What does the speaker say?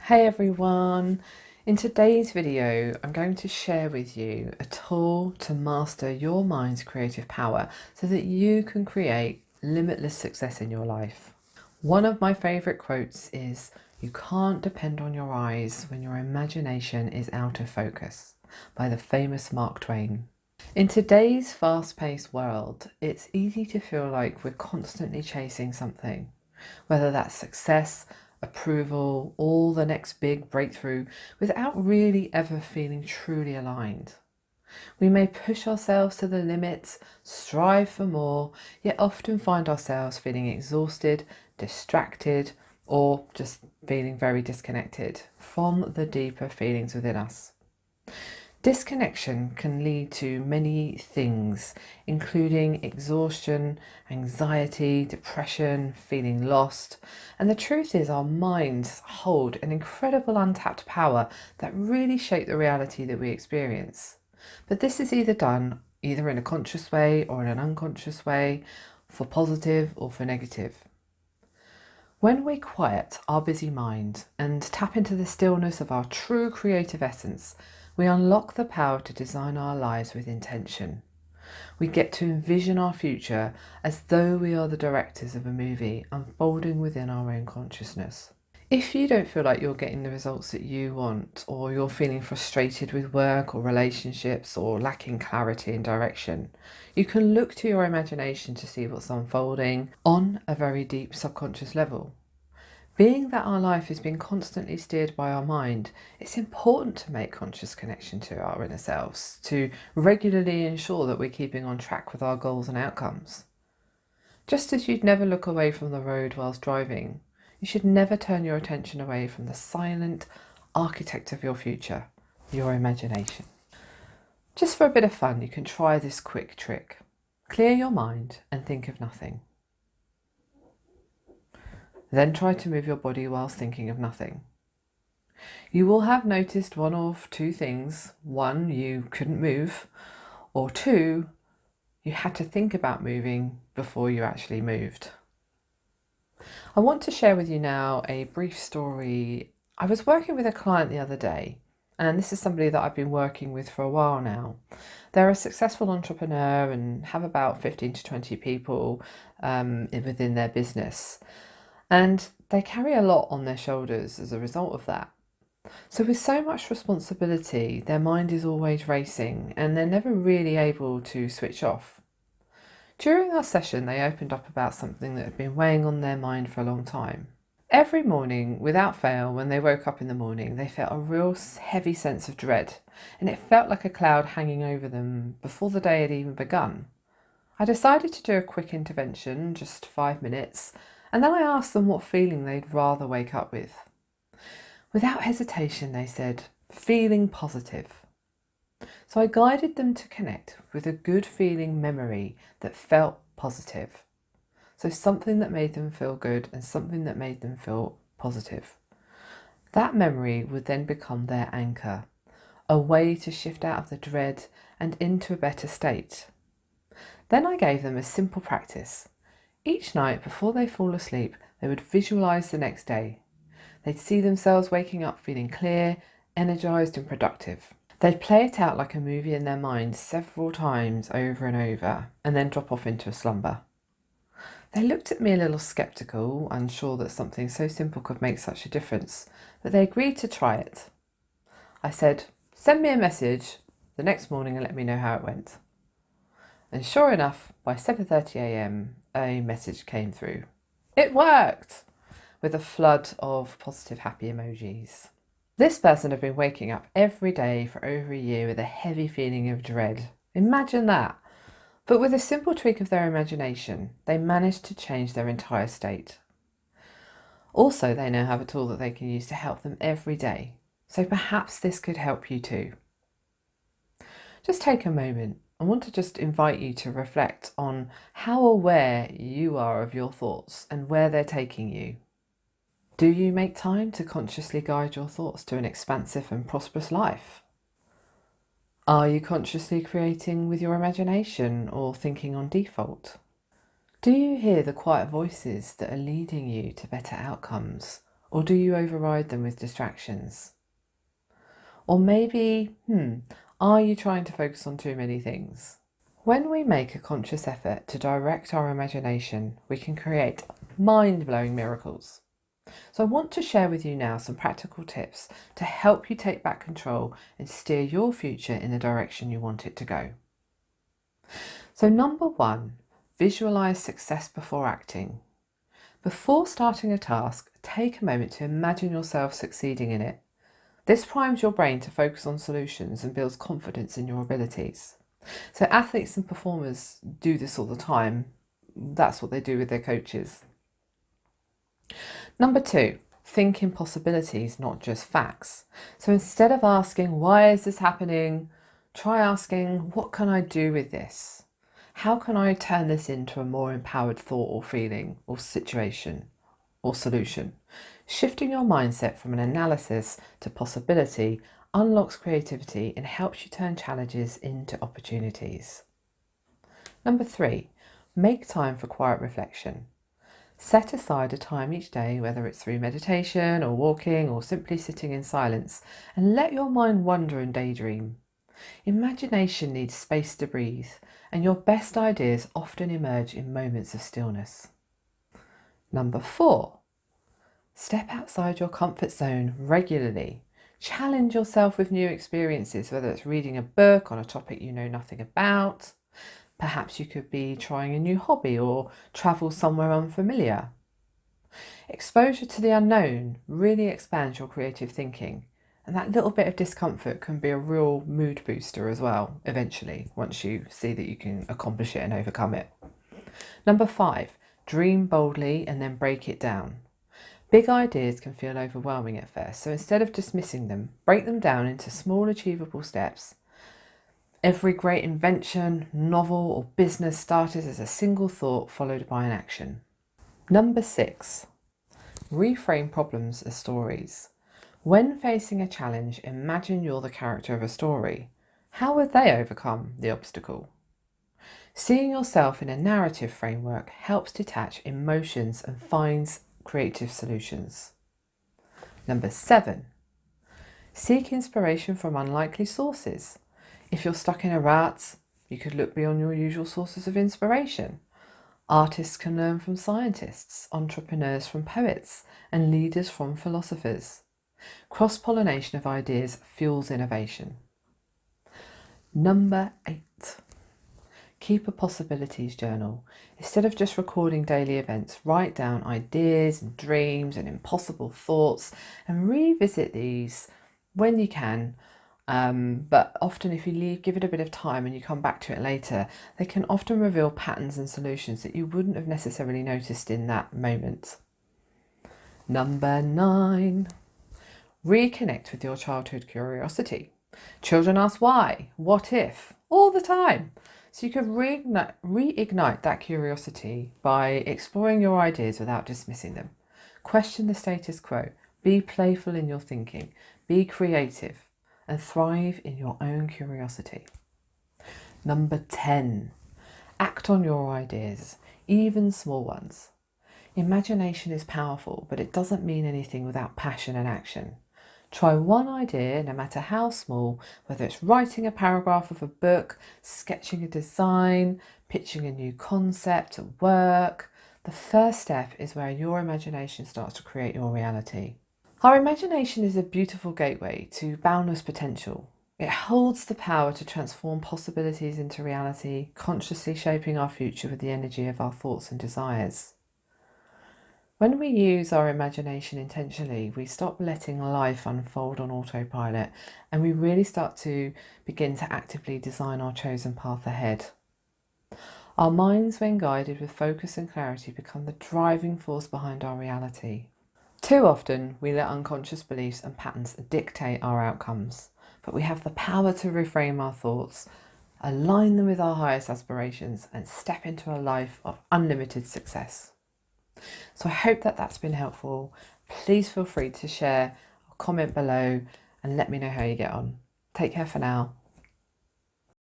Hey everyone! In today's video, I'm going to share with you a tool to master your mind's creative power so that you can create limitless success in your life. One of my favourite quotes is, "You can't depend on your eyes when your imagination is out of focus," by the famous Mark Twain. In today's fast-paced world, it's easy to feel like we're constantly chasing something, whether that's success, approval, or the next big breakthrough, without really ever feeling truly aligned. We may push ourselves to the limits, strive for more, yet often find ourselves feeling exhausted, distracted, or just feeling very disconnected from the deeper feelings within us. Disconnection can lead to many things, including exhaustion, anxiety, depression, feeling lost. And the truth is, our minds hold an incredible untapped power that really shape the reality that we experience. But this is done either in a conscious way or in an unconscious way, for positive or for negative. When we quiet our busy mind and tap into the stillness of our true creative essence, we unlock the power to design our lives with intention. We get to envision our future as though we are the directors of a movie unfolding within our own consciousness. If you don't feel like you're getting the results that you want, or you're feeling frustrated with work or relationships, or lacking clarity and direction, you can look to your imagination to see what's unfolding on a very deep subconscious level. Being that our life is being constantly steered by our mind, it's important to make conscious connection to our inner selves, to regularly ensure that we're keeping on track with our goals and outcomes. Just as you'd never look away from the road whilst driving, you should never turn your attention away from the silent architect of your future, your imagination. Just for a bit of fun, you can try this quick trick. Clear your mind and think of nothing. Then try to move your body whilst thinking of nothing. You will have noticed one of two things. One, you couldn't move, or two, you had to think about moving before you actually moved. I want to share with you now a brief story. I was working with a client the other day, and this is somebody that I've been working with for a while now. They're a successful entrepreneur and have about 15 to 20 people within their business. And they carry a lot on their shoulders as a result of that. So with so much responsibility, their mind is always racing and they're never really able to switch off. During our session, they opened up about something that had been weighing on their mind for a long time. Every morning, without fail, when they woke up in the morning, they felt a real heavy sense of dread, and it felt like a cloud hanging over them before the day had even begun. I decided to do a quick intervention, just 5 minutes, and then I asked them what feeling they'd rather wake up with. Without hesitation, they said, "Feeling positive." So I guided them to connect with a good feeling memory that felt positive. So something that made them feel good and something that made them feel positive. That memory would then become their anchor, a way to shift out of the dread and into a better state. Then I gave them a simple practice. Each night before they fall asleep, they would visualise the next day. They'd see themselves waking up feeling clear, energised and productive. They'd play it out like a movie in their mind several times over and over, and then drop off into a slumber. They looked at me a little sceptical, unsure that something so simple could make such a difference, but they agreed to try it. I said, "Send me a message the next morning and let me know how it went." And sure enough, by 7:30 a.m, a message came through. It worked! With a flood of positive happy emojis. This person had been waking up every day for over a year with a heavy feeling of dread. Imagine that! But with a simple tweak of their imagination, they managed to change their entire state. Also, they now have a tool that they can use to help them every day. So perhaps this could help you too. Just take a moment. I want to just invite you to reflect on how aware you are of your thoughts and where they're taking you. Do you make time to consciously guide your thoughts to an expansive and prosperous life? Are you consciously creating with your imagination or thinking on default? Do you hear the quiet voices that are leading you to better outcomes, Or do you override them with distractions? Or maybe, are you trying to focus on too many things? When we make a conscious effort to direct our imagination, we can create mind-blowing miracles. So I want to share with you now some practical tips to help you take back control and steer your future in the direction you want it to go. So number 1, visualize success before acting. Before starting a task, take a moment to imagine yourself succeeding in it. This primes your brain to focus on solutions and builds confidence in your abilities. So athletes and performers do this all the time. That's what they do with their coaches. Number 2, think in possibilities, not just facts. So instead of asking, why is this happening? Try asking, what can I do with this? How can I turn this into a more empowered thought or feeling or situation or solution? Shifting your mindset from an analysis to possibility unlocks creativity and helps you turn challenges into opportunities. Number 3, make time for quiet reflection. Set aside a time each day, whether it's through meditation or walking or simply sitting in silence, and let your mind wander and daydream. Imagination needs space to breathe, and your best ideas often emerge in moments of stillness. Number 4, step outside your comfort zone regularly. Challenge yourself with new experiences, whether it's reading a book on a topic you know nothing about. Perhaps you could be trying a new hobby or travel somewhere unfamiliar. Exposure to the unknown really expands your creative thinking, and that little bit of discomfort can be a real mood booster as well, eventually, once you see that you can accomplish it and overcome it. Number 5, dream boldly and then break it down. Big ideas can feel overwhelming at first, so instead of dismissing them, break them down into small achievable steps. Every great invention, novel or business started as a single thought followed by an action. Number 6, reframe problems as stories. When facing a challenge, imagine you're the character of a story. How would they overcome the obstacle? Seeing yourself in a narrative framework helps detach emotions and finds creative solutions. Number 7, seek inspiration from unlikely sources. If you're stuck in a rut, you could look beyond your usual sources of inspiration. Artists can learn from scientists, entrepreneurs from poets, and leaders from philosophers. Cross-pollination of ideas fuels innovation. Number 8, keep a possibilities journal. Instead of just recording daily events, write down ideas and dreams and impossible thoughts and revisit these when you can. But often if you give it a bit of time and you come back to it later, they can often reveal patterns and solutions that you wouldn't have necessarily noticed in that moment. Number 9, reconnect with your childhood curiosity. Children ask why, what if, all the time. So you can reignite that curiosity by exploring your ideas without dismissing them. Question the status quo. Be playful in your thinking. Be creative. And thrive in your own curiosity. Number 10, act on your ideas, even small ones. Imagination is powerful, but it doesn't mean anything without passion and action. Try one idea, no matter how small, whether it's writing a paragraph of a book, sketching a design, pitching a new concept at work. The first step is where your imagination starts to create your reality. Our imagination is a beautiful gateway to boundless potential. It holds the power to transform possibilities into reality, consciously shaping our future with the energy of our thoughts and desires. When we use our imagination intentionally, we stop letting life unfold on autopilot, and we really start to begin to actively design our chosen path ahead. Our minds, when guided with focus and clarity, become the driving force behind our reality. Too often, we let unconscious beliefs and patterns dictate our outcomes, but we have the power to reframe our thoughts, align them with our highest aspirations, and step into a life of unlimited success. So I hope that that's been helpful. Please feel free to share or comment below and let me know how you get on. Take care for now.